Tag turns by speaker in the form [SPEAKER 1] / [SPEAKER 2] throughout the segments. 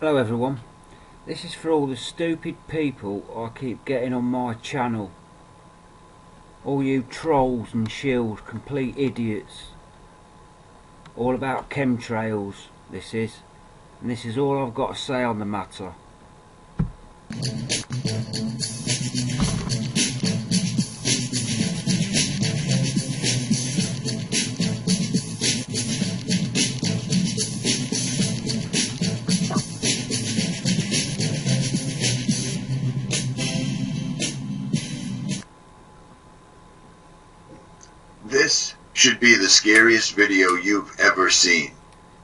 [SPEAKER 1] Hello everyone, this is for all the stupid people I keep getting on my channel. All you trolls and shills, complete idiots. All about chemtrails, this is. And this is all I've got to say on the matter.
[SPEAKER 2] This should be the scariest video you've ever seen.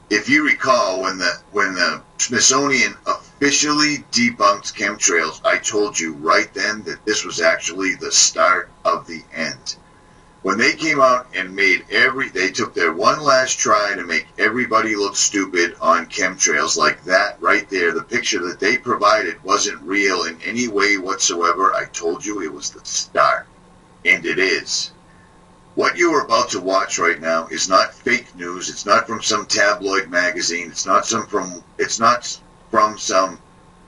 [SPEAKER 2] If you recall, when the Smithsonian officially debunked chemtrails, I told you right then that this was actually the start of the end. When they came out and they took their one last try to make everybody look stupid on chemtrails, like that right there, the picture that they provided wasn't real in any way whatsoever. I told you it was the start, and it is. What you are about to watch right now is not fake news. It's not from some tabloid magazine. It's not from some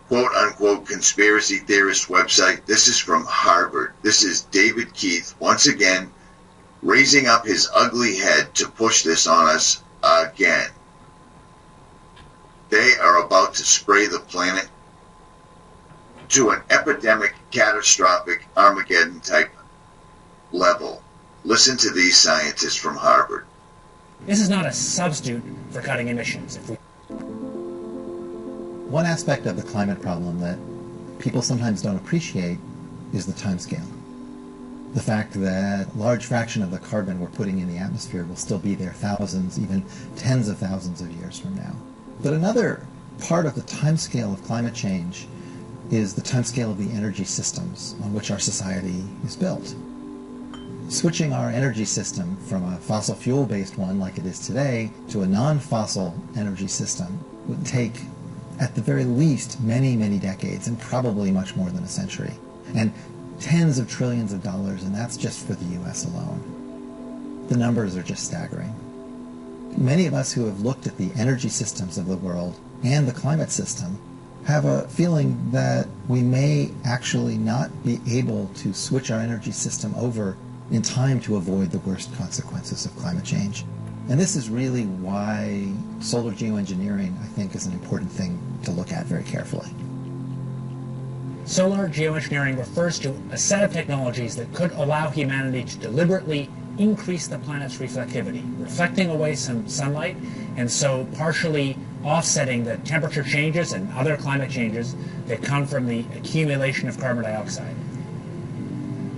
[SPEAKER 2] quote-unquote conspiracy theorist website. This is from Harvard. This is David Keith, once again, raising up his ugly head to push this on us again. They are about to spray the planet to an epidemic, catastrophic, Armageddon type level. Listen to these scientists from Harvard.
[SPEAKER 3] This is not a substitute for cutting emissions.
[SPEAKER 4] One aspect of the climate problem that people sometimes don't appreciate is the timescale. The fact that a large fraction of the carbon we're putting in the atmosphere will still be there thousands, even tens of thousands of years from now. But another part of the timescale of climate change is the timescale of the energy systems on which our society is built. Switching our energy system from a fossil fuel-based one like it is today to a non-fossil energy system would take, at the very least, many, many decades, and probably much more than a century, and tens of trillions of dollars, and that's just for the US alone. The numbers are just staggering. Many of us who have looked at the energy systems of the world and the climate system have a feeling that we may actually not be able to switch our energy system over in time to avoid the worst consequences of climate change. And this is really why solar geoengineering, I think, is an important thing to look at very carefully.
[SPEAKER 3] Solar geoengineering refers to a set of technologies that could allow humanity to deliberately increase the planet's reflectivity, reflecting away some sunlight, and so partially offsetting the temperature changes and other climate changes that come from the accumulation of carbon dioxide.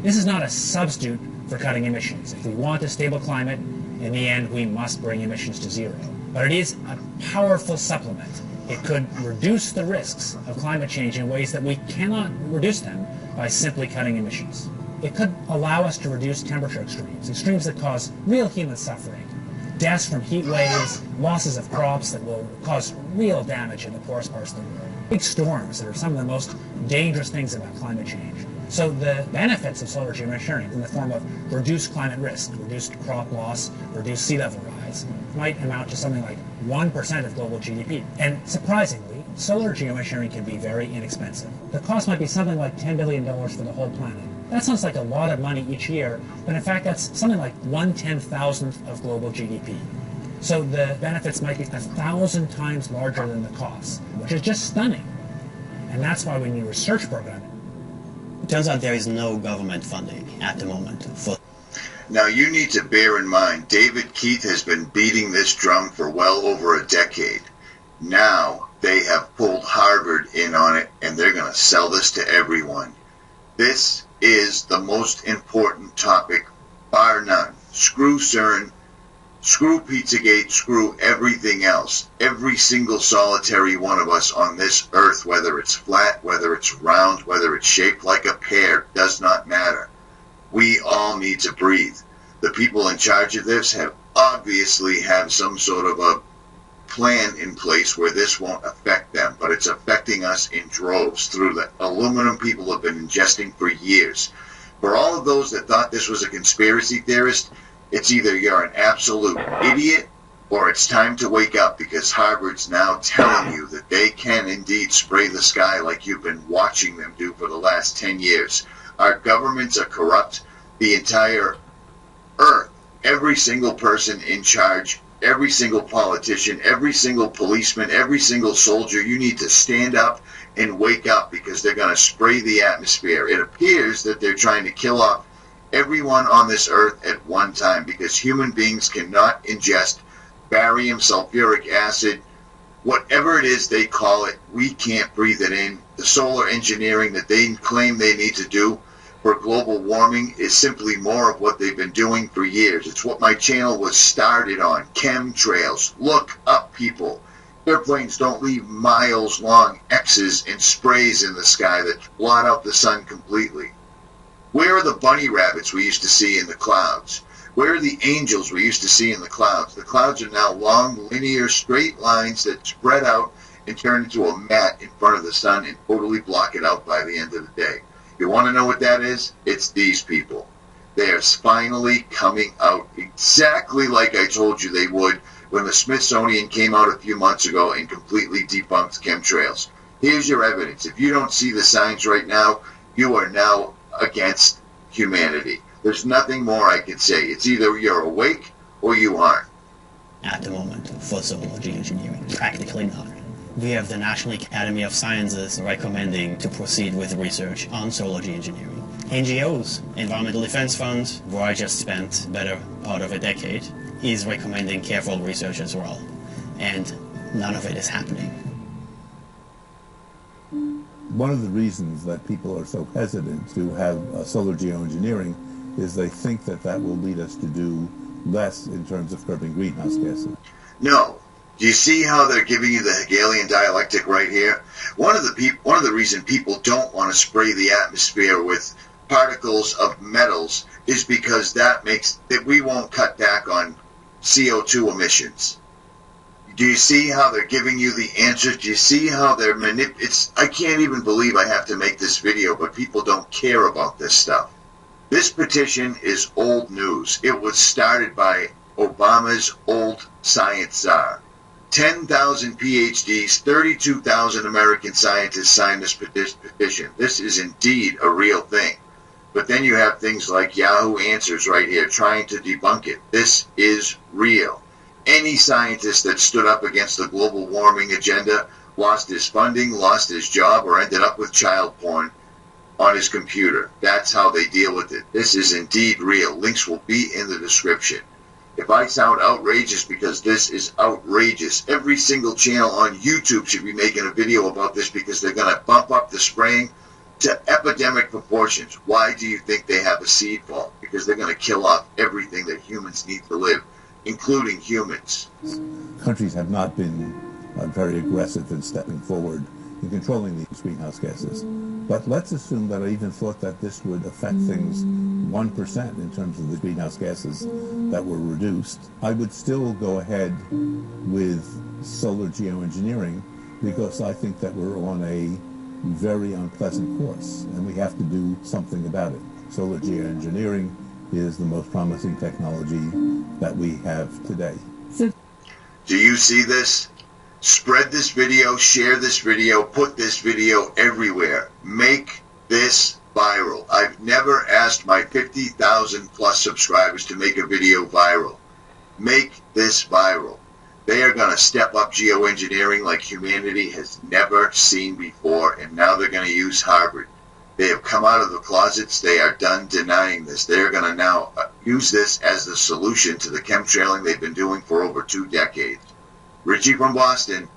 [SPEAKER 3] This is not a substitute for cutting emissions. If we want a stable climate, in the end we must bring emissions to zero. But it is a powerful supplement. It could reduce the risks of climate change in ways that we cannot reduce them by simply cutting emissions. It could allow us to reduce temperature extremes that cause real human suffering, deaths from heat waves, losses of crops that will cause real damage in the poorest parts of the world, big storms that are some of the most dangerous things about climate change. So the benefits of solar geoengineering in the form of reduced climate risk, reduced crop loss, reduced sea level rise, might amount to something like 1% of global GDP. And surprisingly, solar geoengineering can be very inexpensive. The cost might be something like $10 billion for the whole planet. That sounds like a lot of money each year, but in fact that's something like 1/10,000th of global GDP. So the benefits might be 1,000 times larger than the costs, which is just stunning. And that's why we need a research program.
[SPEAKER 5] It turns out there is no government funding at the moment for...
[SPEAKER 2] Now you need to bear in mind, David Keith has been beating this drum for well over a decade. Now they have pulled Harvard in on it, and they're going to sell this to everyone. This is the most important topic, bar none. Screw CERN, screw Pizzagate, screw everything else. Every single solitary one of us on this earth, whether it's flat, whether it's round, whether it's shaped like a pear, does not matter. We all need to breathe. The people in charge of this obviously have some sort of a plan in place where this won't affect them, but it's affecting us in droves through the aluminum people have been ingesting for years. For all of those that thought this was a conspiracy theorist, it's either you're an absolute idiot or it's time to wake up, because Harvard's now telling you that they can indeed spray the sky like you've been watching them do for the last 10 years. Our governments are corrupt. The entire earth, every single person in charge, every single politician, every single policeman, every single soldier, you need to stand up and wake up, because they're going to spray the atmosphere. It appears that they're trying to kill off everyone on this earth at one time, because human beings cannot ingest barium, sulfuric acid, whatever it is they call it. We can't breathe it in. The solar engineering that they claim they need to do for global warming is simply more of what they've been doing for years. It's what my channel was started on. Chemtrails. Look up, people. Airplanes don't leave miles-long X's and sprays in the sky that blot out the sun completely. Where are the bunny rabbits we used to see in the clouds? Where are the angels we used to see in the clouds? The clouds are now long, linear, straight lines that spread out and turn into a mat in front of the sun and totally block it out by the end of the day. You want to know what that is? It's these people. They are finally coming out exactly like I told you they would when the Smithsonian came out a few months ago and completely debunked chemtrails. Here's your evidence. If you don't see the signs right now, you are now against humanity. There's nothing more I can say. It's either you're awake or you aren't.
[SPEAKER 5] At the moment, for solar geoengineering, practically not. We have the National Academy of Sciences recommending to proceed with research on solar geoengineering. NGOs, Environmental Defense Fund, where I just spent better part of a decade, is recommending careful research as well. And none of it is happening.
[SPEAKER 6] One of the reasons that people are so hesitant to have solar geoengineering is they think that that will lead us to do less in terms of curbing greenhouse gases.
[SPEAKER 2] No. Do you see how they're giving you the Hegelian dialectic right here? One of the reasons people don't want to spray the atmosphere with particles of metals is because that makes that we won't cut back on CO2 emissions. Do you see how they're giving you the answers? Do you see how they're I can't even believe I have to make this video, but people don't care about this stuff. This petition is old news. It was started by Obama's old science czar. 10,000 PhDs, 32,000 American scientists signed this petition. This is indeed a real thing. But then you have things like Yahoo Answers right here trying to debunk it. This is real. Any scientist that stood up against the global warming agenda lost his funding, lost his job, or ended up with child porn on his computer. That's how they deal with it. This is indeed real. Links will be in the description. If I sound outrageous, because this is outrageous, every single channel on YouTube should be making a video about this, because they're going to bump up the spraying to epidemic proportions. Why do you think they have a seed vault? Because they're going to kill off everything that humans need to live, including humans.
[SPEAKER 6] Countries have not been very aggressive in stepping forward in controlling these greenhouse gases. But let's assume that I even thought that this would affect things 1% in terms of the greenhouse gases that were reduced. I would still go ahead with solar geoengineering, because I think that we're on a very unpleasant course, and we have to do something about it. Solar geoengineering is the most promising technology that we have today.
[SPEAKER 2] Do you see this? Spread this video, share this video, put this video everywhere. Make this viral. I've never asked my 50,000 plus subscribers to make a video viral. Make this viral. They are going to step up geoengineering like humanity has never seen before, and now they're going to use Harvard. They have come out of the closets. They are done denying this. They are going to now use this as the solution to the chemtrailing they've been doing for over 2 decades. Richie from Boston,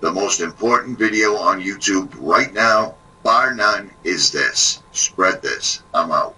[SPEAKER 2] the most important video on YouTube right now, bar none, is this. Spread this. I'm out.